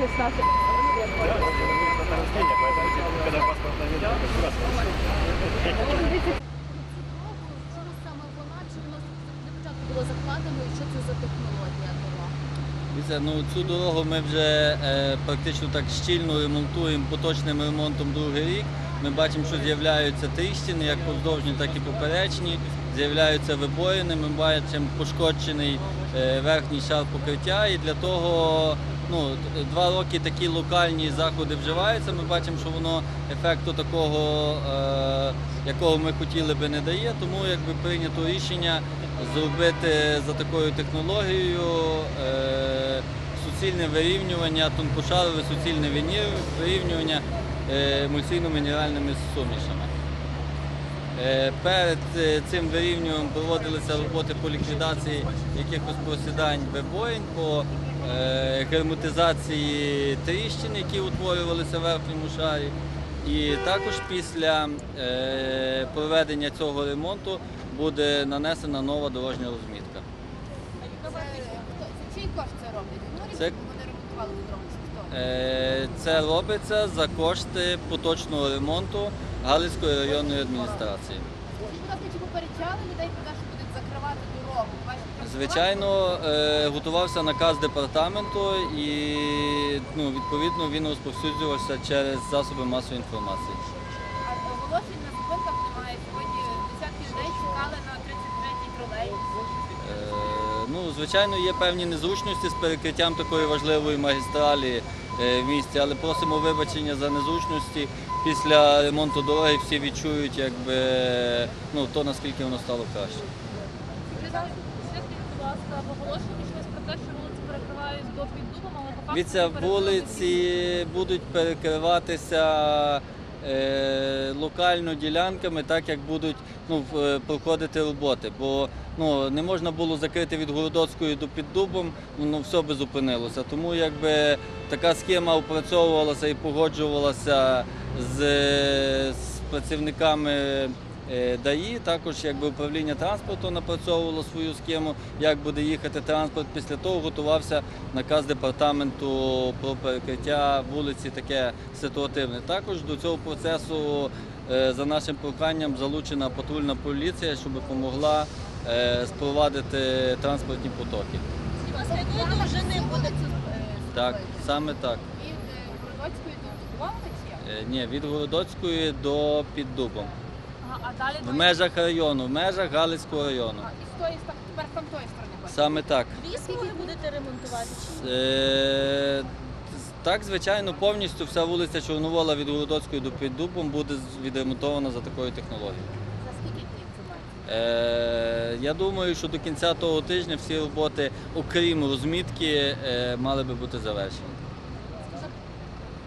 если с нашей... Да, это растение, поэтому когда паспорт наведен, Чому саме вона, чи воно на початку було закладено, і що це за технологія була? Дивіться, цю дорогу ми вже практично так щільно ремонтуємо поточним ремонтом другий рік. Ми бачимо, що з'являються тріщини, як повздовжні, так і поперечні. З'являються вибоїни, ми бачимо пошкоджений верхній шар покриття. І для того 2 роки такі локальні заходи вживаються. Ми бачимо, що воно ефекту такого, якого ми хотіли би, не дає. Тому прийнято рішення зробити за такою технологією суцільне вирівнювання, тонкошарове суцільне вирівнювання емульсійно-мінеральними сумішами. Перед цим вирівнюванням проводилися роботи по ліквідації якихось просідань вибоїн, по герметизації тріщин, які утворювалися в верхньому шарі. І також після проведення цього ремонту буде нанесена нова дорожня розмітка. За чий кошт це роблять? Це- Вони ремонтували дорогу? Це робиться за кошти поточного ремонту Галицької районної адміністрації. Скажіть, будь ласка, чи попереджали людей про те, що будуть закривати дорогу? Звичайно, готувався наказ департаменту і відповідно він розповсюджувався через засоби масової інформації. А оголошень на зупинках немає. Сьогодні десятки людей чекали на 33-й тролейбус. Звичайно, є певні незручності з перекриттям такої важливої магістралі в місті, але просимо вибачення за незручності. Після ремонту дороги всі відчують, то, наскільки воно стало краще. Скажіть, будь ласка, в оголошенні йшлось про те, що вулиці перекривають до Піддубом, але по факту Дивіться, вулиці будуть перекриватися локально ділянками, так як будуть проходити роботи. Бо не можна було закрити від Городоцької до Піддубом, все би зупинилося. Тому така схема опрацьовувалася і погоджувалася з працівниками ДАІ, також управління транспорту напрацьовувало свою схему, як буде їхати транспорт. Після того готувався наказ департаменту про перекриття вулиці, таке ситуативне. Також до цього процесу за нашим проханням залучена патрульна поліція, щоб допомогла спровадити транспортні потоки. Якої довжини буде цю Так, саме так. від Городоцької до Піддубова чи? Ні, від Городоцької до Піддубом. а далі В межах району, в межах Галицького району. І з тої тепер там тої сторони ходить. Саме так. дві смуги будете ремонтувати? Так, звичайно, повністю вся вулиця Чорновола від Городоцької до Піддубом буде відремонтована за такою технологією. За скільки днів це має? Я думаю, що до кінця того тижня всі роботи, окрім розмітки, мали би бути завершені.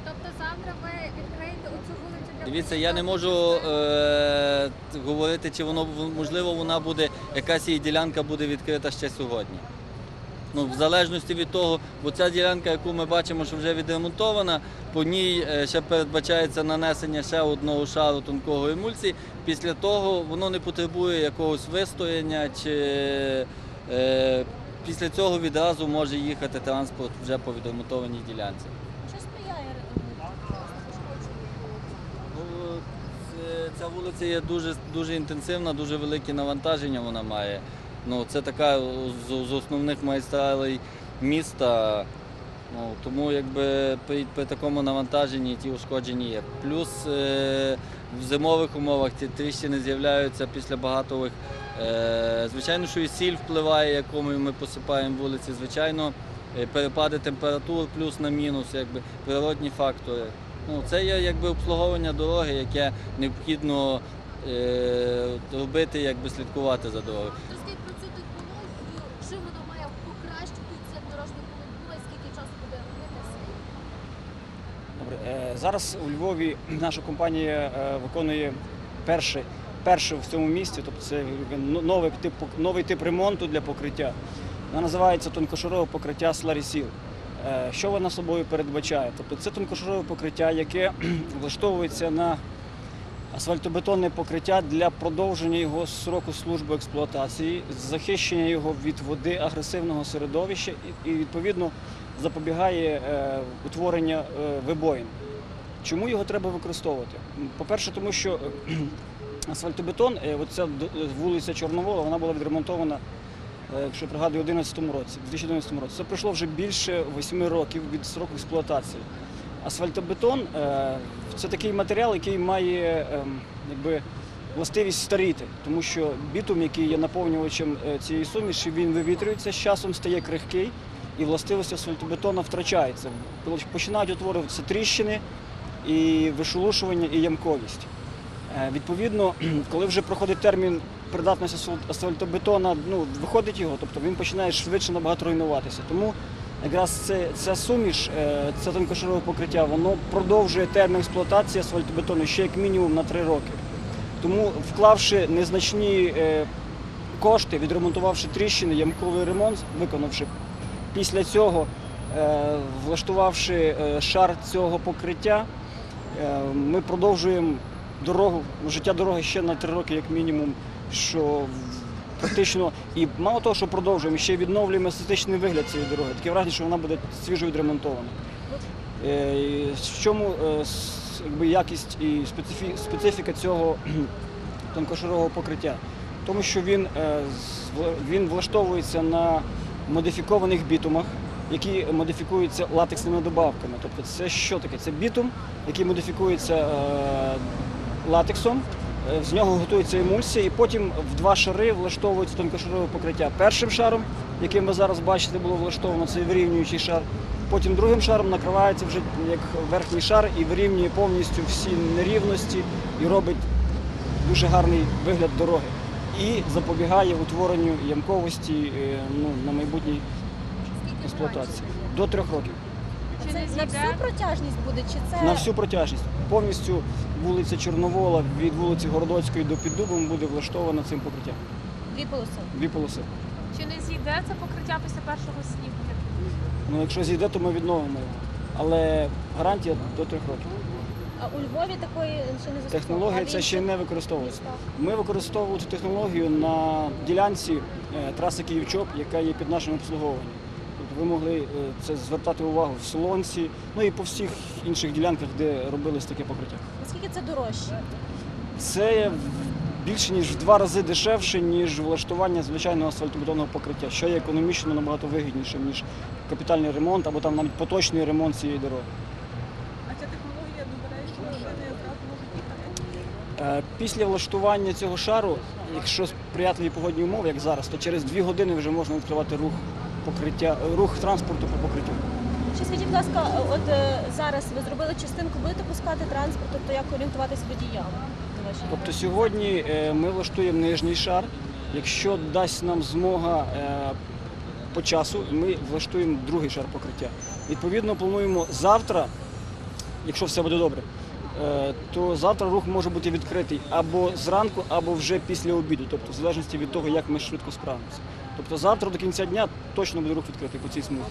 Тобто завтра ви відкриєте оцю вулицю для... Дивіться, я не можу говорити, чи можливо вона буде, якась її ділянка буде відкрита ще сьогодні. В залежності від того, бо ця ділянка, яку ми бачимо, що вже відремонтована, по ній ще передбачається нанесення ще одного шару тонкого емульсії. Після того воно не потребує якогось вистояння, чи після цього відразу може їхати транспорт вже по відремонтованій ділянці. Що сприяє Ця вулиця є дуже інтенсивна, дуже велике навантаження вона має. Це така з основних магістралей міста, тому при такому навантаженні ті ушкодження є. Плюс в зимових умовах ці тріщини з'являються після багатових. Звичайно, що і сіль впливає, якою ми посипаємо вулиці, звичайно, перепади температур плюс на мінус, природні фактори. Це є обслуговування дороги, яке необхідно робити, слідкувати за дорогою. Розкажіть про цю технологію, що вона має покращити це дорожнє полотно і скільки часу буде робитися? Добре. Зараз у Львові наша компанія виконує перше в цьому місті, тобто це новий тип ремонту для покриття. Вона називається тонкошарове покриття Сларісіл. Що вона собою передбачає? Тобто це тонкошарове покриття, яке влаштовується на асфальтобетонне покриття для продовження його строку служби експлуатації, захищення його від води, агресивного середовища і відповідно запобігає утворення вибоїн. Чому його треба використовувати? По-перше, тому що асфальтобетон, оця вулиця Чорновола, вона була відремонтована, якщо пригадую, у 2011 році. Це пройшло вже більше 8 років від строку експлуатації. Асфальтобетон – це такий матеріал, який має властивість старіти, тому що бітум, який є наповнювачем цієї суміші, він вивітрюється, з часом стає крихкий і властивості асфальтобетону втрачаються. Починають утворюватися тріщини, і вишелушування, і ямковість. Відповідно, коли вже проходить термін придатності асфальтобетона, виходить його, тобто він починає швидше набагато руйнуватися. Тому якраз ця суміш, це тонкошарове покриття, воно продовжує термін експлуатації асфальтобетону ще як мінімум на 3 роки. Тому, вклавши незначні кошти, відремонтувавши тріщини, ямковий ремонт виконавши, після цього влаштувавши шар цього покриття, ми продовжуємо життя дороги ще на 3 роки як мінімум, що практично, і мало того, що продовжуємо, ще й відновлюємо естетичний вигляд цієї дороги. Таке враження, що вона буде свіжо відремонтована. В чому якість і специфіка цього тонкошарового покриття? Тому що він влаштовується на модифікованих бітумах, які модифікуються латексними добавками. Тобто це що таке? Це бітум, який модифікується латексом, з нього готується емульсія і потім в 2 шари влаштовується тонкошарове покриття. Першим шаром, яким ви зараз бачите, було влаштовано, це вирівнюючий шар. Потім другим шаром накривається вже як верхній шар і вирівнює повністю всі нерівності і робить дуже гарний вигляд дороги. І запобігає утворенню ямковості на майбутній експлуатації. До 3 років. Чи не На зійде? всю протяжність буде, чи це На всю протяжність. Повністю вулиця Чорновола від вулиці Городоцької до Піддубом буде влаштована цим покриттям. 2 полоси? 2 полоси. Чи не зійде це покриття після першого снігу? Якщо зійде, то ми відновимо його. Але гарантія до 3 років. А у Львові такої ще не застосовано? Технологія ця ще не використовується. Ми використовували цю технологію на ділянці траси Київ-Чоп, яка є під нашим обслуговуванням. Тобто ви могли це звертати увагу в Солонці, і по всіх інших ділянках, де робилось таке покриття. Наскільки це дорожче? Це більше ніж в 2 рази дешевше, ніж влаштування звичайного асфальтобетонного покриття, що є економічно набагато вигідніше, ніж капітальний ремонт або там навіть поточний ремонт цієї дороги. А ця технологія дозволяє, що машини одразу можуть їхати? Після влаштування цього шару, якщо сприятливі погодні умови, як зараз, то через 2 години вже можна відкривати рух транспорту по покриттю. Ще скажіть, будь ласка, от зараз ви зробили частинку, будете пускати транспорт, тобто як орієнтуватися водіям? Тобто сьогодні ми влаштуємо нижній шар. Якщо дасть нам змога по часу, ми влаштуємо другий шар покриття. Відповідно, плануємо завтра, якщо все буде добре, то завтра рух може бути відкритий або зранку, або вже після обіду, тобто в залежності від того, як ми швидко справимося. Тобто завтра до кінця дня точно буде рух відкритий по цій смузі.